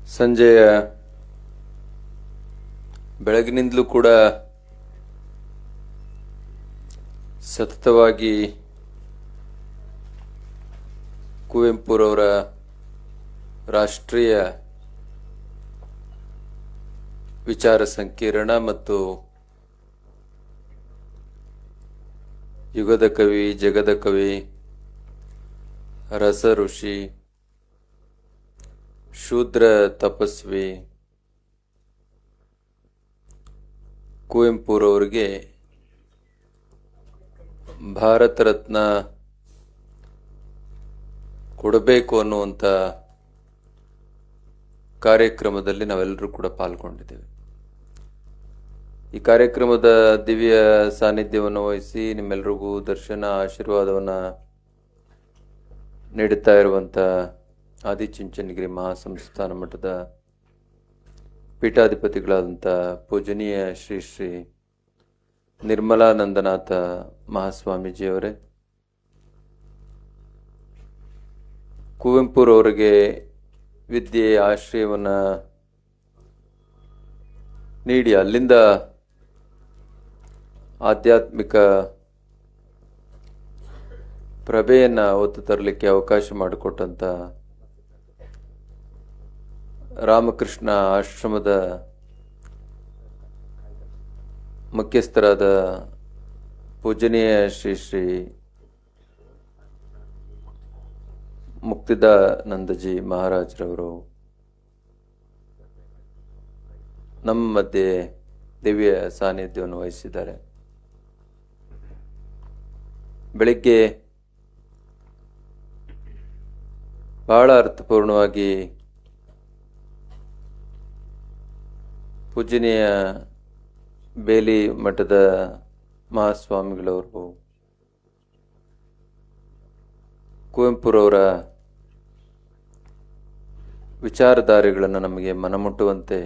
ಸಂಜೆಯ ಬೆಳಗಿನಿಂದಲೂ ಕೂಡ ಸತತವಾಗಿ ಕುವೆಂಪುರವರ ರಾಷ್ಟ್ರೀಯ ವಿಚಾರ ಸಂಕಿರಣ ಮತ್ತು ಯುಗದ ಕವಿ, ಜಗದ ಕವಿ, ರಸ ಋಷಿ, ಶೂದ್ರ ತಪಸ್ವಿ ಕುವೆಂಪುರವರಿಗೆ ಭಾರತ ರತ್ನ ಕೊಡಬೇಕು ಅನ್ನುವಂಥ ಕಾರ್ಯಕ್ರಮದಲ್ಲಿ ನಾವೆಲ್ಲರೂ ಕೂಡ ಪಾಲ್ಗೊಂಡಿದ್ದೇವೆ. ಈ ಕಾರ್ಯಕ್ರಮದ ದಿವ್ಯ ಸಾನ್ನಿಧ್ಯವನ್ನು ವಹಿಸಿ ನಿಮ್ಮೆಲ್ಲರಿಗೂ ದರ್ಶನ ಆಶೀರ್ವಾದವನ್ನು ನೀಡುತ್ತಾ ಇರುವಂಥ ಆದಿಚುಂಚನಗಿರಿ ಮಹಾಸಂಸ್ಥಾನ ಮಠದ ಪೀಠಾಧಿಪತಿಗಳಾದಂಥ ಪೂಜನೀಯ ಶ್ರೀ ಶ್ರೀ ನಿರ್ಮಲಾನಂದನಾಥ ಮಹಾಸ್ವಾಮೀಜಿಯವರೇ, ಕುವೆಂಪುರವರಿಗೆ ವಿದ್ಯೆ ಆಶ್ರಯವನ್ನು ನೀಡಿ ಅಲ್ಲಿಂದ ಆಧ್ಯಾತ್ಮಿಕ ಪ್ರಭೆಯನ್ನು ಹೊತ್ತು ತರಲಿಕ್ಕೆ ಅವಕಾಶ ಮಾಡಿಕೊಟ್ಟಂಥ ರಾಮಕೃಷ್ಣ ಆಶ್ರಮದ ಮುಖ್ಯಸ್ಥರಾದ ಪೂಜನೀಯ ಶ್ರೀ ಶ್ರೀ ಮುಕ್ತಿದಾನಂದಜಿ ಮಹಾರಾಜರವರು ನಮ್ಮ ಮಧ್ಯೆ ದಿವ್ಯ ಸಾನ್ನಿಧ್ಯವನ್ನು ವಹಿಸಿದ್ದಾರೆ. ಬೆಳಿಗ್ಗೆ ಬಹಳ ಅರ್ಥಪೂರ್ಣವಾಗಿ ಪೂಜನೀಯ ಬೇಲಿ ಮಠದ ಮಹಾಸ್ವಾಮಿಗಳವರು ಕುವೆಂಪುರವರ ವಿಚಾರಧಾರೆಗಳನ್ನು ನಮಗೆ ಮನಮುಟ್ಟುವಂತೆ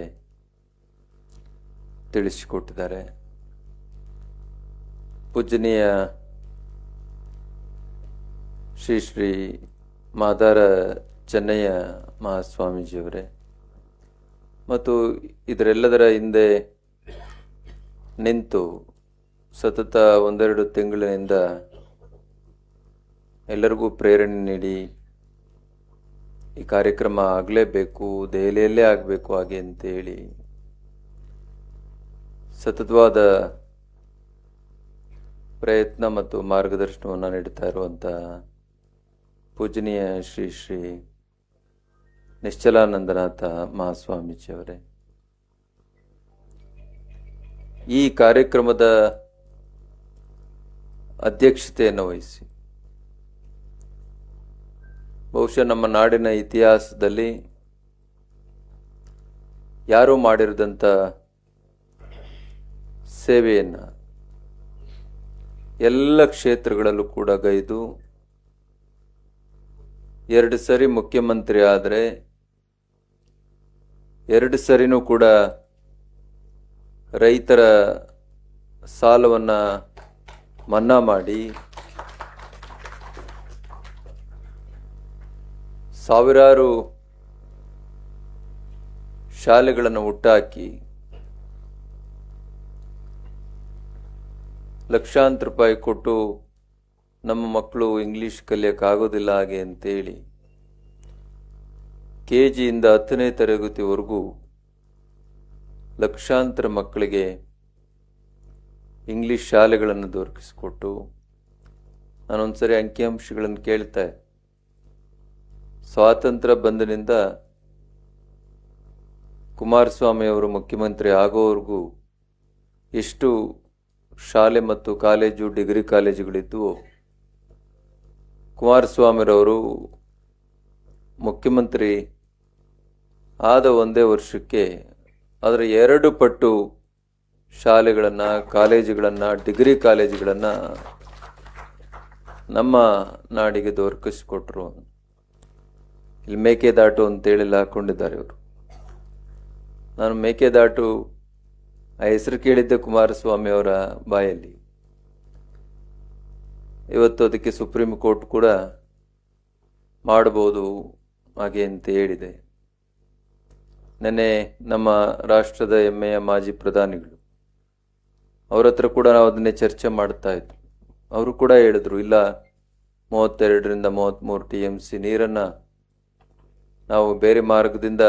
ತಿಳಿಸಿಕೊಟ್ಟಿದ್ದಾರೆ. ಪೂಜನೀಯ ಶ್ರೀ ಶ್ರೀ ಮಾದಾರ ಚೆನ್ನಯ್ಯ ಮಹಾಸ್ವಾಮೀಜಿಯವರೇ ಮತ್ತು ಇದರೆಲ್ಲದರ ಹಿಂದೆ ನಿಂತು ಸತತ ಒಂದೆರಡು ತಿಂಗಳಿನಿಂದ ಎಲ್ಲರಿಗೂ ಪ್ರೇರಣೆ ನೀಡಿ ಈ ಕಾರ್ಯಕ್ರಮ ಆಗಲೇಬೇಕು, ದೆಹಲಿಯಲ್ಲೇ ಆಗಬೇಕು ಹಾಗೆ ಅಂತೇಳಿ ಸತತವಾದ ಪ್ರಯತ್ನ ಮತ್ತು ಮಾರ್ಗದರ್ಶನವನ್ನು ನೀಡುತ್ತಾ ಇರುವಂಥ ಪೂಜನೀಯ ಶ್ರೀ ಶ್ರೀ ನಿಶ್ಚಲಾನಂದನಾಥ ಮಹಾಸ್ವಾಮೀಜಿಯವರೇ, ಈ ಕಾರ್ಯಕ್ರಮದ ಅಧ್ಯಕ್ಷತೆಯನ್ನು ವಹಿಸಿ ಬಹುಶಃ ನಮ್ಮ ನಾಡಿನ ಇತಿಹಾಸದಲ್ಲಿ ಯಾರೂ ಮಾಡಿರದಂಥ ಸೇವೆಯನ್ನು ಎಲ್ಲ ಕ್ಷೇತ್ರಗಳಲ್ಲೂ ಕೂಡ ಗೈದು 2 ಸರಿ ಮುಖ್ಯಮಂತ್ರಿ ಆದರೆ 2 ಸರಿನೂ ಕೂಡ ರೈತರ ಸಾಲವನ್ನು ಮನ್ನಾ ಮಾಡಿ ಸಾವಿರಾರು ಶಾಲೆಗಳನ್ನು ಹುಟ್ಟಾಕಿ ಲಕ್ಷಾಂತರ ರೂಪಾಯಿ ಕೊಟ್ಟು ನಮ್ಮ ಮಕ್ಕಳು ಇಂಗ್ಲಿಷ್ ಕಲಿಯೋಕ್ಕಾಗೋದಿಲ್ಲ ಹಾಗೆ ಅಂತೇಳಿ KG ಇಂದ 10ನೇ ತರಗತಿವರೆಗೂ ಲಕ್ಷಾಂತರ ಮಕ್ಕಳಿಗೆ ಇಂಗ್ಲಿಷ್ ಶಾಲೆಗಳನ್ನು ದೊರಕಿಸಿಕೊಟ್ಟು, ನಾನೊಂದ್ಸರಿ ಅಂಕಿಅಂಶಗಳನ್ನು ಕೇಳ್ತಾ ಸ್ವಾತಂತ್ರ್ಯ ಬಂದಿನಿಂದ ಕುಮಾರಸ್ವಾಮಿ ಅವರು ಮುಖ್ಯಮಂತ್ರಿ ಆಗೋವರೆಗೂ ಎಷ್ಟು ಶಾಲೆ ಮತ್ತು ಕಾಲೇಜು, ಡಿಗ್ರಿ ಕಾಲೇಜುಗಳಿದ್ವು, ಕುಮಾರಸ್ವಾಮಿರವರು ಮುಖ್ಯಮಂತ್ರಿ ಆದ ಒಂದೇ ವರ್ಷಕ್ಕೆ ಅದರ 2 ಪಟ್ಟು ಶಾಲೆಗಳನ್ನು, ಕಾಲೇಜುಗಳನ್ನು, ಡಿಗ್ರಿ ಕಾಲೇಜುಗಳನ್ನು ನಮ್ಮ ನಾಡಿಗೆ ದೊರಕಿಸಿಕೊಟ್ರು. ಇಲ್ಲಿ ಮೇಕೆದಾಟು ಅಂತೇಳಿ ಹಾಕೊಂಡಿದ್ದಾರೆ ಇವರು. ನಾನು ಮೇಕೆದಾಟು ಆ ಹೆಸರು ಕೇಳಿದ್ದೆ ಕುಮಾರಸ್ವಾಮಿ ಅವರ ಬಾಯಲ್ಲಿ. ಇವತ್ತು ಅದಕ್ಕೆ ಸುಪ್ರೀಂ ಕೋರ್ಟ್ ಕೂಡ ಮಾಡಬಹುದು ಹಾಗೆ ಅಂತ ಹೇಳಿದೆ. ನೆನ್ನೆ ನಮ್ಮ ರಾಷ್ಟ್ರದ ಹೆಮ್ಮೆಯ ಮಾಜಿ ಪ್ರಧಾನಿಗಳು ಅವ್ರ ಹತ್ರ ಕೂಡ ನಾವು ಅದನ್ನೇ ಚರ್ಚೆ ಮಾಡ್ತಾ ಇದ್ವಿ. ಅವರು ಕೂಡ ಹೇಳಿದ್ರು, ಇಲ್ಲ 32ರಿಂದ 33 TMC ನೀರನ್ನು ನಾವು ಬೇರೆ ಮಾರ್ಗದಿಂದ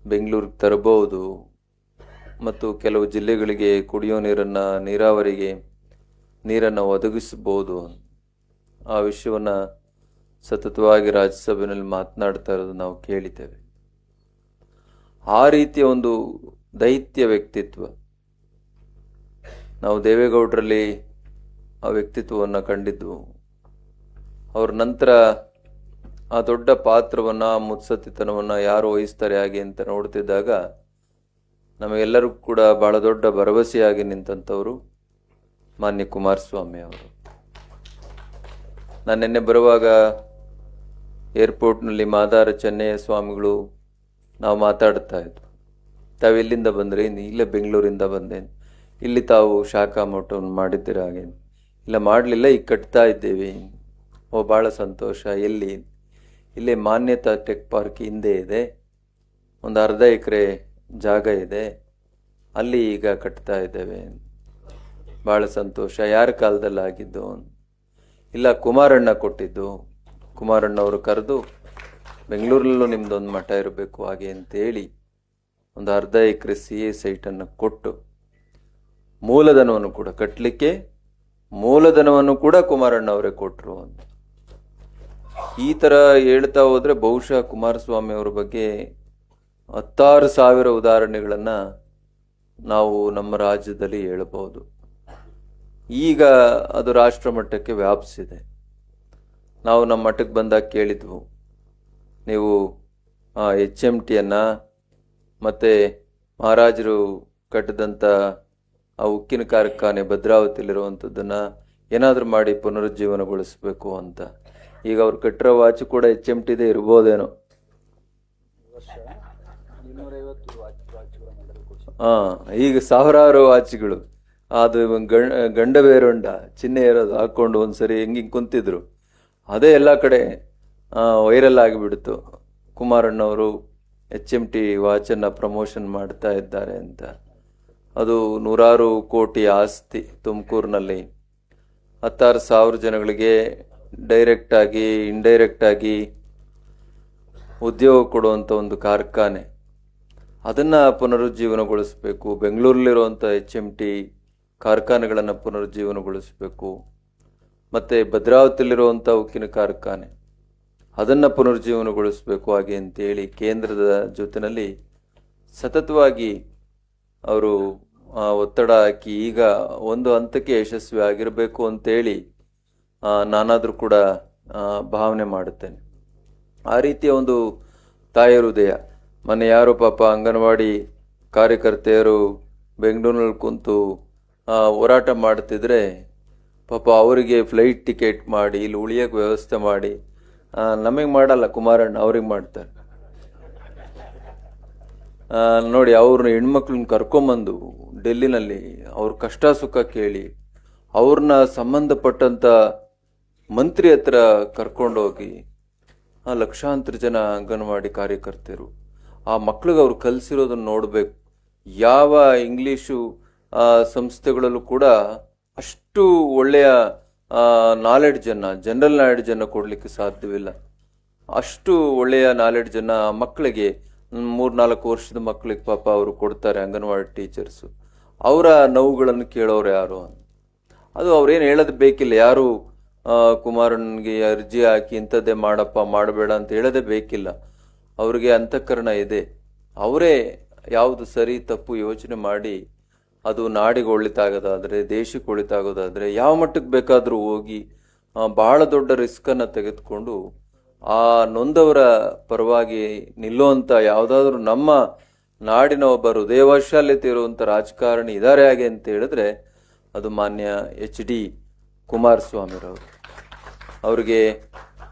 ಬೆಂಗಳೂರಿಗೆ ತರಬಹುದು ಮತ್ತು ಕೆಲವು ಜಿಲ್ಲೆಗಳಿಗೆ ಕುಡಿಯೋ ನೀರನ್ನು, ನೀರಾವರಿಗೆ ನೀರನ್ನು ಒದಗಿಸಬಹುದು. ಆ ವಿಷಯವನ್ನು ಸತತವಾಗಿ ರಾಜ್ಯಸಭೆಯಲ್ಲಿ ಮಾತನಾಡ್ತಾ ಇರೋದು ನಾವು ಕೇಳಿದ್ದೇವೆ. ಆ ರೀತಿಯ ಒಂದು ದೈತ್ಯ ವ್ಯಕ್ತಿತ್ವ ನಾವು ದೇವೇಗೌಡರಲ್ಲಿ ಆ ವ್ಯಕ್ತಿತ್ವವನ್ನು ಕಂಡಿದ್ದು. ಅವ್ರ ನಂತರ ಆ ದೊಡ್ಡ ಪಾತ್ರವನ್ನು, ಮುತ್ಸದ್ದಿತನವನ್ನು ಯಾರು ವಹಿಸ್ತಾರೆ ಹಾಗೆ ಅಂತ ನೋಡ್ತಿದ್ದಾಗ ನಮಗೆಲ್ಲರಿಗೂ ಕೂಡ ಬಹಳ ದೊಡ್ಡ ಭರವಸೆಯಾಗಿ ನಿಂತಂಥವರು ಮಾನ್ಯ ಕುಮಾರಸ್ವಾಮಿ ಅವರು. ನಾನು ನಿನ್ನೆ ಬರುವಾಗ ಏರ್ಪೋರ್ಟ್ನಲ್ಲಿ ಮಾದಾರ ಚೆನ್ನಯ್ಯ ಸ್ವಾಮಿಗಳು ನಾವು ಮಾತಾಡ್ತಾ ಇದ್ವು. ತಾವು ಎಲ್ಲಿಂದ ಬಂದ್ರಿ? ಇಲ್ಲೇ ಬೆಂಗಳೂರಿಂದ ಬಂದೇನು. ಇಲ್ಲಿ ತಾವು ಶಾಖಾ ಮಠವನ್ನು ಮಾಡಿದ್ದೀರ? ಹಾಗೆ ಇಲ್ಲ, ಮಾಡಲಿಲ್ಲ, ಈಗ ಕಟ್ತಾ ಇದ್ದೇವೆ. ಓ, ಭಾಳ ಸಂತೋಷ. ಎಲ್ಲಿ? ಇಲ್ಲೇ ಮಾನ್ಯತಾ ಟೆಕ್ ಪಾರ್ಕ್ ಹಿಂದೆ ಇದೆ, ಒಂದು ಅರ್ಧ ಎಕರೆ ಜಾಗ ಇದೆ, ಅಲ್ಲಿ ಈಗ ಕಟ್ತಾ ಇದ್ದೇವೆ. ಭಾಳ ಸಂತೋಷ. ಯಾರ ಕಾಲದಲ್ಲಿ ಆಗಿದ್ದು? ಇಲ್ಲ, ಕುಮಾರಣ್ಣ ಕೊಟ್ಟಿದ್ದು. ಕುಮಾರಣ್ಣವರು ಕರೆದು ಬೆಂಗಳೂರಲ್ಲೂ ನಿಮ್ದೊಂದು ಮಠ ಇರಬೇಕು ಹಾಗೆ ಅಂತೇಳಿ ಒಂದು ಅರ್ಧ ಎಕರೆ CA ಸೈಟನ್ನು ಕೊಟ್ಟು ಮೂಲಧನವನ್ನು ಕೂಡ ಕಟ್ಟಲಿಕ್ಕೆ ಮೂಲಧನವನ್ನು ಕೂಡ ಕುಮಾರಣ್ಣ ಅವರೇ ಕೊಟ್ಟರು ಅಂತ. ಈ ಥರ ಹೇಳ್ತಾ ಹೋದರೆ ಬಹುಶಃ ಕುಮಾರಸ್ವಾಮಿ ಅವರ ಬಗ್ಗೆ 16,000 ಉದಾಹರಣೆಗಳನ್ನು ನಾವು ನಮ್ಮ ರಾಜ್ಯದಲ್ಲಿ ಹೇಳಬಹುದು. ಈಗ ಅದು ರಾಷ್ಟ್ರ ಮಟ್ಟಕ್ಕೆ ವ್ಯಾಪಿಸಿದೆ. ನಾವು ನಮ್ಮ ಮಠಕ್ಕೆ ಬಂದಾಗ ಕೇಳಿದ್ವು, ನೀವು HMTಯನ್ನು ಮತ್ತು ಮಹಾರಾಜರು ಕಟ್ಟಿದಂಥ ಆ ಉಕ್ಕಿನ ಕಾರ್ಖಾನೆ ಭದ್ರಾವತಿಯಲ್ಲಿರುವಂಥದ್ದನ್ನು ಏನಾದರೂ ಮಾಡಿ ಪುನರುಜ್ಜೀವನಗೊಳಿಸಬೇಕು ಅಂತ. ಈಗ ಅವ್ರು ಕಟ್ಟಿರೋ ವಾಚ್ ಕೂಡ HMTದೇ ಇರ್ಬೋದೇನೋ. ಈಗ ಸಾವಿರಾರು ವಾಚ್ಗಳು, ಅದು ಗಂಡ ಬೇರೊಂಡ ಚಿಹ್ನೆ ಇರೋದು ಹಾಕ್ಕೊಂಡು ಒಂದ್ಸರಿ ಹೆಂಗೆ ಕುಂತಿದ್ರು, ಅದೇ ಎಲ್ಲ ಕಡೆ ವೈರಲ್ ಆಗಿಬಿಡ್ತು. ಕುಮಾರಣ್ಣವರು HMT ವಾಚನ್ನು ಪ್ರಮೋಷನ್ ಮಾಡ್ತಾ ಇದ್ದಾರೆ ಅಂತ. ಅದು ನೂರಾರು ಕೋಟಿ ಆಸ್ತಿ ತುಮಕೂರಿನಲ್ಲಿ 16,000 ಜನಗಳಿಗೆ ಡೈರೆಕ್ಟಾಗಿ ಇಂಡೈರೆಕ್ಟಾಗಿ ಉದ್ಯೋಗ ಕೊಡುವಂಥ ಒಂದು ಕಾರ್ಖಾನೆ. ಅದನ್ನು ಪುನರುಜ್ಜೀವನಗೊಳಿಸಬೇಕು. ಬೆಂಗಳೂರಲ್ಲಿರುವಂಥ HMT ಕಾರ್ಖಾನೆಗಳನ್ನು ಪುನರುಜ್ಜೀವನಗೊಳಿಸಬೇಕು. ಮತ್ತು ಭದ್ರಾವತಿಯಲ್ಲಿರುವಂಥ ಉಕ್ಕಿನ ಕಾರ್ಖಾನೆ ಅದನ್ನು ಪುನರುಜ್ಜೀವನಗೊಳಿಸಬೇಕು ಹಾಗೆ ಅಂತೇಳಿ ಕೇಂದ್ರದ ಜೊತೆಯಲ್ಲಿ ಸತತವಾಗಿ ಅವರು ಒತ್ತಡ ಹಾಕಿ ಈಗ ಒಂದು ಹಂತಕ್ಕೆ ಯಶಸ್ವಿ ಆಗಿರಬೇಕು ಅಂತೇಳಿ ನಾನಾದರೂ ಕೂಡ ಭಾವನೆ ಮಾಡುತ್ತೇನೆ. ಆ ರೀತಿಯ ಒಂದು ತಾಯಿ ಹೃದಯ. ಮೊನ್ನೆ ಯಾರೋ ಪಾಪ ಅಂಗನವಾಡಿ ಕಾರ್ಯಕರ್ತೆಯರು ಬೆಂಗಳೂರಿನಲ್ಲಿ ಕುಂತು ಹೋರಾಟ ಮಾಡ್ತಿದ್ರೆ ಪಾಪ ಅವರಿಗೆ ಫ್ಲೈಟ್ ಟಿಕೆಟ್ ಮಾಡಿ ಇಲ್ಲಿ ಉಳಿಯೋಕ್ಕೆ ವ್ಯವಸ್ಥೆ ಮಾಡಿ, ನಮಗೆ ಮಾಡಲ್ಲ ಕುಮಾರಣ್ಣ, ಅವ್ರಿಗೆ ಮಾಡ್ತಾರೆ. ನೋಡಿ, ಅವ್ರನ್ನ ಹೆಣ್ಮಕ್ಳನ್ನ ಕರ್ಕೊಂಬಂದು ಡೆಲ್ಲಿನಲ್ಲಿ ಅವ್ರ ಕಷ್ಟ ಸುಖ ಕೇಳಿ ಅವ್ರನ್ನ ಸಂಬಂಧಪಟ್ಟಂಥ ಮಂತ್ರಿ ಹತ್ರ ಕರ್ಕೊಂಡೋಗಿ ಲಕ್ಷಾಂತರ ಜನ ಅಂಗನವಾಡಿ ಕಾರ್ಯಕರ್ತರು ಆ ಮಕ್ಳಿಗೆ ಅವ್ರು ಕಲಿಸಿರೋದನ್ನು ನೋಡಬೇಕು. ಯಾವ ಇಂಗ್ಲೀಷು ಸಂಸ್ಥೆಗಳಲ್ಲೂ ಕೂಡ ಅಷ್ಟು ಒಳ್ಳೆಯ ನಾಲೆಡ್ಜನ್ನು, ಜನರಲ್ ನಾಲೆಡ್ಜನ್ನು ಕೊಡಲಿಕ್ಕೆ ಸಾಧ್ಯವಿಲ್ಲ. ಅಷ್ಟು ಒಳ್ಳೆಯ ನಾಲೆಡ್ಜನ್ನು ಮಕ್ಕಳಿಗೆ 3-4 ವರ್ಷದ ಮಕ್ಕಳಿಗೆ ಪಾಪ ಅವರು ಕೊಡ್ತಾರೆ ಅಂಗನವಾಡಿ ಟೀಚರ್ಸು. ಅವರ ನೋವುಗಳನ್ನು ಕೇಳೋರು ಯಾರು? ಅದು ಅವ್ರೇನು ಹೇಳೋದು ಬೇಕಿಲ್ಲ. ಯಾರು ಕುಮಾರಣ್ಣನಿಗೆ ಅರ್ಜಿ ಹಾಕಿ ಇಂಥದ್ದೇ ಮಾಡಪ್ಪ ಮಾಡಬೇಡ ಅಂತ ಹೇಳೋದೇ ಬೇಕಿಲ್ಲ. ಅವ್ರಿಗೆ ಅಂತಃಕರಣ ಇದೆ. ಅವರೇ ಯಾವುದು ಸರಿ ತಪ್ಪು ಯೋಚನೆ ಮಾಡಿ ಅದು ನಾಡಿಗೆ ಒಳಿತಾಗೋದಾದರೆ, ದೇಶಕ್ಕೆ ಒಳಿತಾಗೋದಾದರೆ ಯಾವ ಮಟ್ಟಕ್ಕೆ ಬೇಕಾದರೂ ಹೋಗಿ ಬಹಳ ದೊಡ್ಡ ರಿಸ್ಕನ್ನು ತೆಗೆದುಕೊಂಡು ಆ ನೊಂದವರ ಪರವಾಗಿ ನಿಲ್ಲುವಂಥ ಯಾವುದಾದ್ರೂ ನಮ್ಮ ನಾಡಿನ ಒಬ್ಬ ಹೃದಯವೈಶಾಲ್ಯತೆ ಇರುವಂಥ ರಾಜಕಾರಣಿ ಇದ್ದಾರೆ ಹಾಗೆ ಅಂತ ಹೇಳಿದ್ರೆ ಅದು ಮಾನ್ಯ HD ಕುಮಾರಸ್ವಾಮಿರವರು. ಅವ್ರಿಗೆ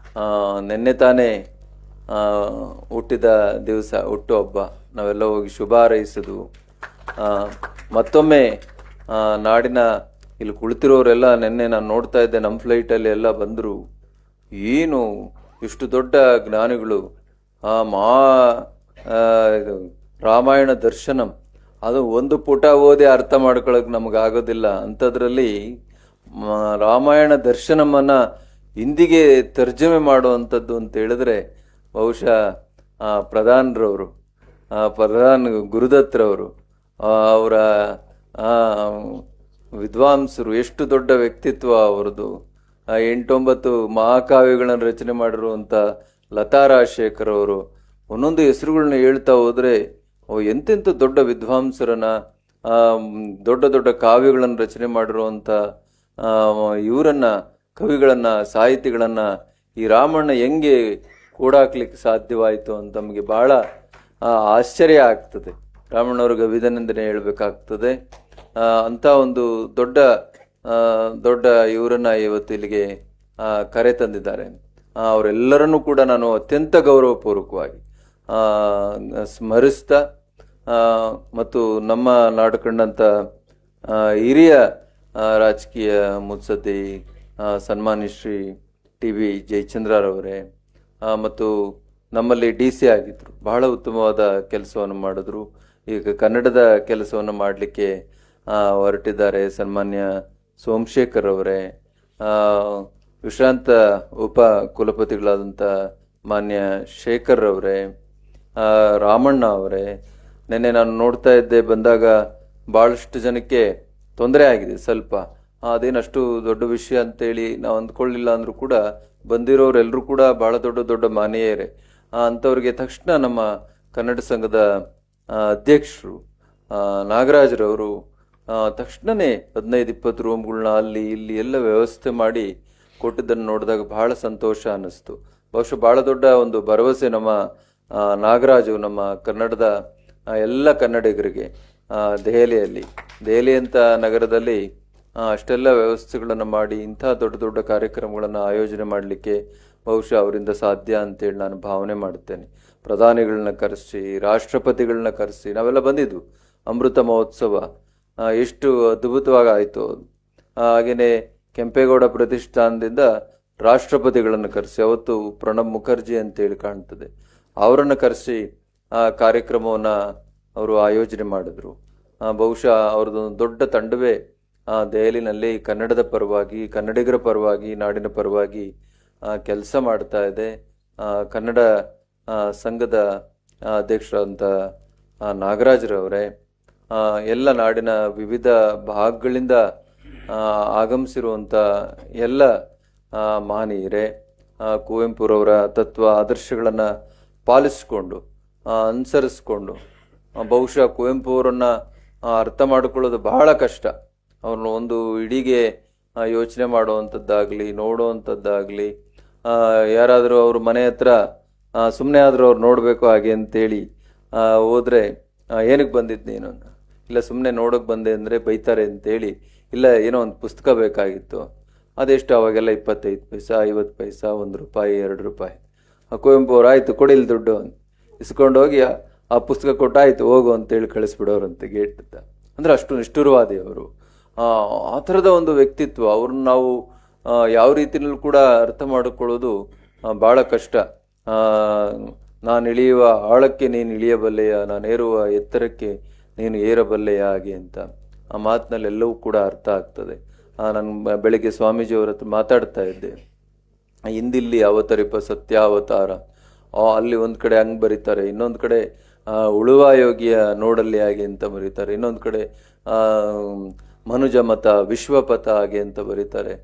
ನಿನ್ನೆ ತಾನೇ ಹುಟ್ಟಿದ ದಿವಸ, ಹುಟ್ಟುಹಬ್ಬ, ನಾವೆಲ್ಲ ಹೋಗಿ ಶುಭ ಹಾರೈಸೋದು. ಮತ್ತೊಮ್ಮೆ ನಾಡಿನ ಇಲ್ಲಿ ಕುಳಿತಿರೋರೆಲ್ಲ ನಿನ್ನೆ ನಾನು ನೋಡ್ತಾ ಇದ್ದೆ, ನಮ್ಮ ಫ್ಲೈಟಲ್ಲಿ ಎಲ್ಲ ಬಂದರು. ಏನು ಇಷ್ಟು ದೊಡ್ಡ ಜ್ಞಾನಿಗಳು, ಇದು ರಾಮಾಯಣ ದರ್ಶನಂ, ಅದು ಒಂದು ಪುಟ ಓದಿ ಅರ್ಥ ಮಾಡ್ಕೊಳಕ್ ನಮಗಾಗೋದಿಲ್ಲ. ಅಂಥದ್ರಲ್ಲಿ ರಾಮಾಯಣ ದರ್ಶನಮನ್ನ ಹಿಂದಿಗೆ ತರ್ಜಮೆ ಮಾಡುವಂಥದ್ದು ಅಂತ ಹೇಳಿದ್ರೆ ಬಹುಶಃ ಪ್ರಧಾನರವರು, ಪ್ರಧಾನ್ ಗುರುದತ್ರವರು, ಅವರ ವಿದ್ವಾಂಸರು, ಎಷ್ಟು ದೊಡ್ಡ ವ್ಯಕ್ತಿತ್ವ ಅವರದು. 8-9 ಮಹಾಕಾವ್ಯಗಳನ್ನು ರಚನೆ ಮಾಡಿರುವಂಥ ಲತಾ ರಾಜಶೇಖರ್ ಅವರು ಒಂದೊಂದು ಹೆಸರುಗಳನ್ನ ಹೇಳ್ತಾ ಹೋದ್ರೆ ಎಂತೆಂಥ ದೊಡ್ಡ ವಿದ್ವಾಂಸರನ್ನ, ದೊಡ್ಡ ದೊಡ್ಡ ಕಾವ್ಯಗಳನ್ನು ರಚನೆ ಮಾಡಿರುವಂಥ ಇವರನ್ನ, ಕವಿಗಳನ್ನ, ಸಾಹಿತಿಗಳನ್ನ ಈ ರಾಮಣ್ಣ ಹೆಂಗೆ ಕೂಡಾಕ್ಲಿಕ್ಕೆ ಸಾಧ್ಯವಾಯಿತು ಅಂತ ನಮಗೆ ಬಹಳ ಆಶ್ಚರ್ಯ ಆಗ್ತದೆ. ರಾಮಣ್ಣವ್ರಿಗೆ ಅಭಿನಂದನೆ ಹೇಳ್ಬೇಕಾಗ್ತದೆ. ಅಂತ ಒಂದು ದೊಡ್ಡ ದೊಡ್ಡ ಇವರನ್ನ ಇವತ್ತು ಇಲ್ಲಿಗೆ ಕರೆ ತಂದಿದ್ದಾರೆ. ಅವರೆಲ್ಲರನ್ನೂ ಕೂಡ ನಾನು ಅತ್ಯಂತ ಗೌರವಪೂರ್ವಕವಾಗಿ ಸ್ಮರಿಸ್ತಾ ಮತ್ತು ನಮ್ಮ ನಾಡು ಕಂಡಂಥ ಹಿರಿಯ ರಾಜಕೀಯ ಮುತ್ಸದ್ದಿ ಸನ್ಮಾನ್ಯ ಶ್ರೀ ಟಿ ವಿ ಜಯಚಂದ್ರರವರೇ ಮತ್ತು ನಮ್ಮಲ್ಲಿ DC ಆಗಿದ್ರು, ಬಹಳ ಉತ್ತಮವಾದ ಕೆಲಸವನ್ನು ಮಾಡಿದ್ರು. ಈಗ ಕನ್ನಡದ ಕೆಲಸವನ್ನು ಮಾಡಲಿಕ್ಕೆ ಹೊರಟಿದ್ದಾರೆ ಸನ್ಮಾನ್ಯ ಸೋಮಶೇಖರ್ ಅವರೇ, ವಿಶ್ರಾಂತ ಉಪ ಕುಲಪತಿಗಳಾದಂಥ ಮಾನ್ಯ ಶೇಖರ್ ಅವರೇ, ರಾಮಣ್ಣ ಅವರೇ. ನೆನ್ನೆ ನಾನು ನೋಡ್ತಾ ಇದ್ದೆ, ಬಂದಾಗ ಭಾಳಷ್ಟು ಜನಕ್ಕೆ ತೊಂದರೆ ಆಗಿದೆ ಸ್ವಲ್ಪ. ಅದೇನಷ್ಟು ದೊಡ್ಡ ವಿಷಯ ಅಂತೇಳಿ ನಾವು ಅಂದ್ಕೊಳ್ಳಿಲ್ಲ ಅಂದರೂ ಕೂಡ ಬಂದಿರೋರೆಲ್ಲರೂ ಕೂಡ ಬಹಳ ದೊಡ್ಡ ದೊಡ್ಡ ಮಾನ್ಯರೇ. ಅಂಥವ್ರಿಗೆ ತಕ್ಷಣ ನಮ್ಮ ಕನ್ನಡ ಸಂಘದ ಅಧ್ಯಕ್ಷರು ನಾಗರಾಜರವರು ತಕ್ಷಣನೇ 15-20 ರೂಮ್ಗಳನ್ನ ಅಲ್ಲಿ ಇಲ್ಲಿ ಎಲ್ಲ ವ್ಯವಸ್ಥೆ ಮಾಡಿ ಕೊಟ್ಟಿದ್ದನ್ನು ನೋಡಿದಾಗ ಬಹಳ ಸಂತೋಷ ಅನ್ನಿಸ್ತು. ಬಹುಶಃ ಬಹಳ ದೊಡ್ಡ ಒಂದು ಭರವಸೆ ನಮ್ಮ ನಾಗರಾಜು ನಮ್ಮ ಕನ್ನಡದ ಎಲ್ಲ ಕನ್ನಡಿಗರಿಗೆ ದೆಹಲಿ ಅಂತ ನಗರದಲ್ಲಿ ಅಷ್ಟೆಲ್ಲ ವ್ಯವಸ್ಥೆಗಳನ್ನು ಮಾಡಿ ಇಂಥ ದೊಡ್ಡ ದೊಡ್ಡ ಕಾರ್ಯಕ್ರಮಗಳನ್ನು ಆಯೋಜನೆ ಮಾಡಲಿಕ್ಕೆ ಬಹುಶಃ ಅವರಿಂದ ಸಾಧ್ಯ ಅಂತೇಳಿ ನಾನು ಭಾವನೆ ಮಾಡುತ್ತೇನೆ. ಪ್ರಧಾನಿಗಳನ್ನ ಕರೆಸಿ, ರಾಷ್ಟ್ರಪತಿಗಳನ್ನ ಕರೆಸಿ ನಾವೆಲ್ಲ ಬಂದಿದ್ವು. ಅಮೃತ ಮಹೋತ್ಸವ ಎಷ್ಟು ಅದ್ಭುತವಾಗಿ ಆಯಿತು. ಹಾಗೆಯೇ ಕೆಂಪೇಗೌಡ ಪ್ರತಿಷ್ಠಾನದಿಂದ ರಾಷ್ಟ್ರಪತಿಗಳನ್ನು ಕರೆಸಿ, ಅವತ್ತು ಪ್ರಣಬ್ ಮುಖರ್ಜಿ ಅಂತೇಳಿ ಕಾಣ್ತದೆ, ಅವರನ್ನು ಕರೆಸಿ ಆ ಕಾರ್ಯಕ್ರಮವನ್ನು ಅವರು ಆಯೋಜನೆ ಮಾಡಿದ್ರು. ಬಹುಶಃ ಅವ್ರದ್ದು ದೊಡ್ಡ ತಂಡವೇ ದೆಹಲಿನಲ್ಲಿ ಕನ್ನಡದ ಪರವಾಗಿ, ಕನ್ನಡಿಗರ ಪರವಾಗಿ, ನಾಡಿನ ಪರವಾಗಿ ಕೆಲಸ ಮಾಡ್ತಾ ಇದೆ. ಕನ್ನಡ ಸಂಘದ ಅಧ್ಯಕ್ಷರಾದಂಥ ನಾಗರಾಜರವರೇ, ಎಲ್ಲ ನಾಡಿನ ವಿವಿಧ ಭಾಗಗಳಿಂದ ಆಗಮಿಸಿರುವಂಥ ಎಲ್ಲ ಮಹನೀಯರೇ, ಕುವೆಂಪುರವರ ತತ್ವ ಆದರ್ಶಗಳನ್ನು ಪಾಲಿಸಿಕೊಂಡು ಅನುಸರಿಸ್ಕೊಂಡು, ಬಹುಶಃ ಕುವೆಂಪು ಅವರನ್ನು ಅರ್ಥ ಮಾಡಿಕೊಳ್ಳೋದು ಬಹಳ ಕಷ್ಟ. ಅವ್ರನ್ನ ಒಂದು ಇಡೀಗೆ ಯೋಚನೆ ಮಾಡುವಂಥದ್ದಾಗಲಿ, ನೋಡುವಂಥದ್ದಾಗಲಿ, ಯಾರಾದರೂ ಅವ್ರ ಮನೆ ಹತ್ರ ಸುಮ್ಮನೆ ಆದರೂ ಅವ್ರು ನೋಡಬೇಕು ಹಾಗೆ ಅಂತೇಳಿ ಹೋದರೆ ಏನಕ್ಕೆ ಬಂದಿದ್ದು ನೀನು, ಇಲ್ಲ ಸುಮ್ಮನೆ ನೋಡೋಕೆ ಬಂದೆ ಅಂದರೆ ಬೈತಾರೆ ಅಂತೇಳಿ, ಇಲ್ಲ ಏನೋ ಒಂದು ಪುಸ್ತಕ ಬೇಕಾಗಿತ್ತು, ಅದೆಷ್ಟು ಅವಾಗೆಲ್ಲ 25 ಪೈಸಾ, 50 ಪೈಸಾ, 1 ರೂಪಾಯಿ, 2 ರೂಪಾಯಿ. ಕುವೆಂಪು ಅವ್ರು ಆಯಿತು ಕೊಡಿಲ್ ದುಡ್ಡು ಇಸ್ಕೊಂಡು ಹೋಗಿ ಆ ಪುಸ್ತಕ ಕೊಟ್ಟಾಯ್ತು ಹೋಗು ಅಂತೇಳಿ ಕಳಿಸ್ಬಿಡೋರಂತೆ ಗೇಟ್. ಅಂದರೆ ಅಷ್ಟು ನಿಷ್ಠುರವಾದಿ ಅವರು. ಆ ಥರದ ಒಂದು ವ್ಯಕ್ತಿತ್ವ. ಅವ್ರನ್ನ ನಾವು ಯಾವ ರೀತಿಯಲ್ಲೂ ಕೂಡ ಅರ್ಥ ಮಾಡಿಕೊಳ್ಳೋದು ಭಾಳ ಕಷ್ಟ. ನಾನು ಇಳಿಯುವ ಆಳಕ್ಕೆ ನೀನು ಇಳಿಯಬಲ್ಲೆಯ, ನಾನು ಏರುವ ಎತ್ತರಕ್ಕೆ ನೀನು ಏರಬಲ್ಲೆಯ ಹಾಗೆ ಅಂತ ಆ ಮಾತಿನಲ್ಲಿ ಎಲ್ಲವೂ ಕೂಡ ಅರ್ಥ ಆಗ್ತದೆ. ನಾನು ಬೆಳಿಗ್ಗೆ ಸ್ವಾಮೀಜಿಯವರ ಹತ್ರ ಮಾತಾಡ್ತಾ ಇದ್ದೆ, ಹಿಂದಿಲ್ಲಿ ಅವತರಿಪ ಸತ್ಯಾವತಾರ, ಅಲ್ಲಿ ಒಂದು ಕಡೆ ಹಂಗೆ ಬರೀತಾರೆ, ಇನ್ನೊಂದು ಕಡೆ ಉಳುವ ಯೋಗಿಯ ನೋಡಲ್ಲಿ ಹಾಗೆ ಅಂತ ಬರೀತಾರೆ, ಇನ್ನೊಂದು ಕಡೆ ಮನುಜ ಮತ ವಿಶ್ವಪಥ ಹಾಗೆ ಅಂತ ಬರೀತಾರೆ.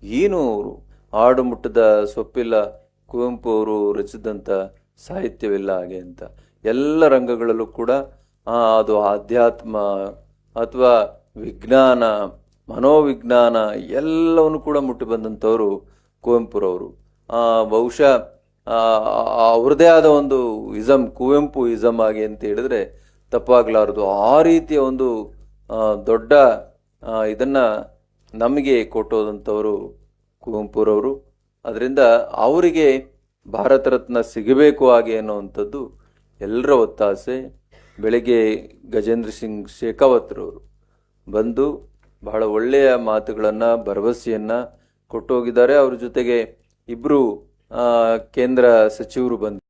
ಏನು ಅವರು ಆಡು ಮುಟ್ಟದ ಸೊಪ್ಪಿಲ್ಲ, ಕುವೆಂಪು ಅವರು ರಚಿಸಿದಂಥ ಸಾಹಿತ್ಯವಿಲ್ಲ ಹಾಗೆ ಅಂತ. ಎಲ್ಲ ರಂಗಗಳಲ್ಲೂ ಕೂಡ ಅದು ಆಧ್ಯಾತ್ಮ ಅಥವಾ ವಿಜ್ಞಾನ, ಮನೋವಿಜ್ಞಾನ ಎಲ್ಲವನ್ನು ಕೂಡ ಮುಟ್ಟಿ ಬಂದಂಥವರು ಕುವೆಂಪುರವರು. ಬಹುಶಃ ಅವ್ರದ್ದೇ ಆದ ಒಂದು ಇಸಮ್, ಕುವೆಂಪು ಇಸಮ್ ಹಾಗೆ ಅಂತ ಹೇಳಿದ್ರೆ ತಪ್ಪಾಗಲಾರದು. ಆ ರೀತಿಯ ಒಂದು ದೊಡ್ಡ ಇದನ್ನು ನಮಗೆ ಕೊಟ್ಟೋದಂಥವರು ಕುವೆಂಪುರವರು. ಅದರಿಂದ ಅವರಿಗೆ ಭಾರತ ರತ್ನ ಸಿಗಬೇಕು ಹಾಗೆ ಅನ್ನುವಂಥದ್ದು ಎಲ್ಲರ ಒತ್ತಾಸೆ. ಬೆಳಗ್ಗೆ ಗಜೇಂದ್ರ ಸಿಂಗ್ ಶೇಖಾವತ್ರವರು ಬಂದು ಬಹಳ ಒಳ್ಳೆಯ ಮಾತುಗಳನ್ನು, ಭರವಸೆಯನ್ನು ಕೊಟ್ಟೋಗಿದ್ದಾರೆ. ಅವ್ರ ಜೊತೆಗೆ ಇಬ್ಬರು ಕೇಂದ್ರ ಸಚಿವರು ಬಂದು